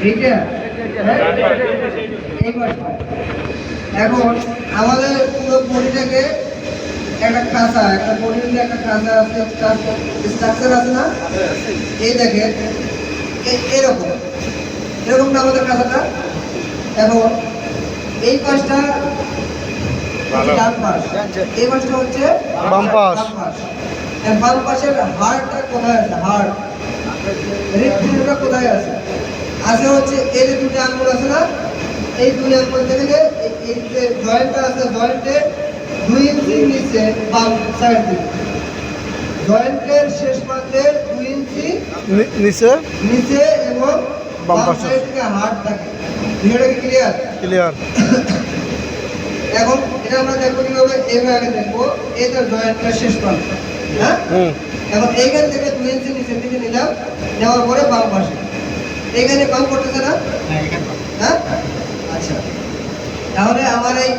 এইটা এই পাশটা। এখন আমাদের পুরো বডিটাকে একটা খাঁচা, একটা বডির একটা খাঁচা আছে, স্ট্রাকচার আছে না? এই দেখেন এরকম এরকম না আমাদের খাঁচাটা। এখন এই পাশটা ডান পাশ, এই পাশটা হচ্ছে বাম পাশ। বাম পাশের হাড়টা কোথায় আছে? হাড় হৃৎপিণ্ডটা কোথায় আছে? আছে হচ্ছে এই যে দুটো আঙ্গুল আছে না, এই দুই আঙ্গুল থেকে এই যে জয়েন্টটা আছে, জয়েন্টে 2 ইঞ্চি নিচে বাম সাইড দিকে, জয়েন্টের শেষ প্রান্তে 2 ইঞ্চি নিচে নিচে এবং বাম বাম পাশে সাইড থেকে হাড় থাকে। ভিডিওটা কি ক্লিয়ার? ক্লিয়ার। এখন এটা আমরা দেখবো কিভাবে, এইভাবে দেখবো। এটা জয়েন্টের শেষ প্রান্ত, হ্যাঁ। এখন এইখান থেকে 2 ইঞ্চি নিচের দিকে নিলাম, নেওয়ার পরে বাম পাশে এইখানে বাম করতেছে না? হ্যাঁ, আচ্ছা। তাহলে আমার এই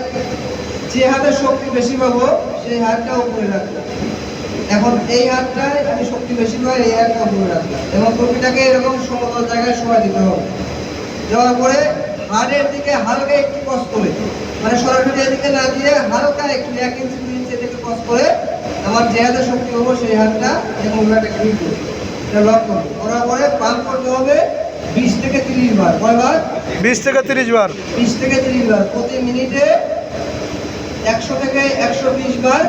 যে হাতে শক্তি বেশি পাবো সেই হাতটা উপরে রাখবো। এখন এই হাতটায় আমি শক্তি বেশি পাই, এই হাতটা উপরে রাখবো এবং টুপিটাকে এরকম সমতল জায়গায় শোয়া দিতে হবে। দেওয়ার পরে হাড়ের দিকে হালকা একটু ক্রস করে, মানে সরাসরি এদিকে না দিয়ে হালকা একটু 1 ইঞ্চি 2 ইঞ্চি এদিকে ক্রস করে আমার যে হাতে শক্তি পাবো সেই হাতটা এবং ওটাকে ক্লিক করবো, এটা লক করবো। করার পরে পাম্প করতে হবে 20 থেকে 30 বার। কয়বার? 20 থেকে 30 বার। 20 থেকে 30 বার প্রতি মিনিটে 100 থেকে 120 বার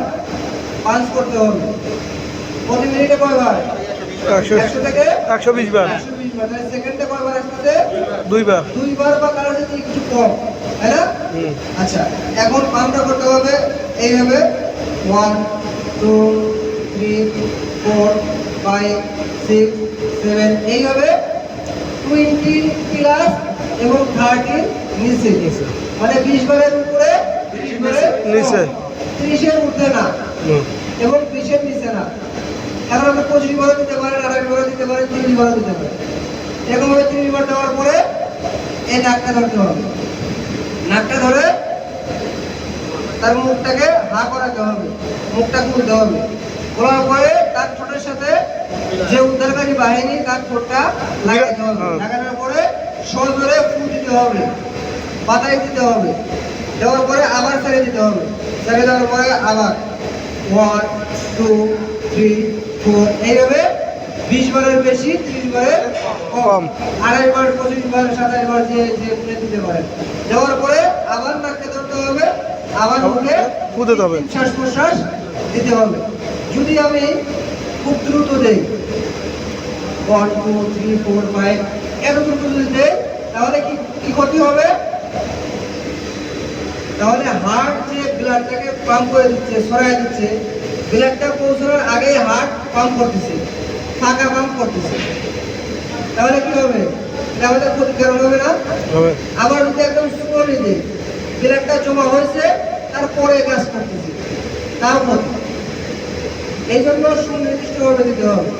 পাঞ্চ করতে হবে। প্রতি মিনিটে কয়বার? 100 থেকে 120 বার। 120 বার। তাহলে সেকেন্ডে কয়বার আসছে? 2 বার। 2 বার বা কারো যদি একটু কম, তাই না? আচ্ছা, এখন পাম্পটা করতে হবে এইভাবে 1 2 3 4 5 6 7 এইভাবে 20 প্লাস এবং 30 নিচে, মানে 20 বারের উপরে 30 বারের নিচে, 30 এর ঊর্ধ্বে না এবং 20 এর নিচে না। এখন আমরা 25 বার দিতে পারেন, 28 বার দিতে পারেন, 30 বার দিতে পারেন। এরকম ভাবে 30 বার দেওয়ার পরে এই নাকটা ধরতে হবে। নাকটা ধরে তার মুখটাকে হা করাতে হবে, মুখটা খুলতে হবে। খোলার পরে তার ঠোঁটের সাথে যে উদ্ধারকারী বাহিনী তার ঠোঁটটা লাগাতে হবে। লাগানোর পরে সজোরে ফু দিতে হবে, পাতায় দিতে হবে। দেওয়ার পরে আবার ছেড়ে দিতে হবে। ছেড়ে দেওয়ার পরে আবার 1 2 3 4 এইভাবে 20 বারের বেশি, 30 বারের কম, 28 বার 25 বার 27 বার যে যে দিতে পারেন। দেওয়ার পরে আবার নাককে ধরতে হবে, আবার মুখে ফুঁতে হবে, শ্বাস প্রশ্বাস দিতে হবে। যদি আমি খুব দ্রুত দেই 1 2 3 4 5 এত দ্রুত যদি দেই তাহলে কি ক্ষতি হবে? তাহলে হার্ট যে ব্লাডটাকে পাম্প করে দিচ্ছে, সরায় দিচ্ছে, ব্লাডটা পৌঁছানোর আগে হার্ট পাম্প করতেছে, ফাঁকা পাম্প করতেছে। তাহলে কি হবে? এটা আমাদের ক্ষতিকারক হবে না? আবার যদি একদম স্লোলি দিই, ব্লাডটা জমা হয়েছে তারপরে কাজ করতেছে, তাও ক্ষতি। এই জন্য সুনির্দিষ্টভাবে দিতে হবে।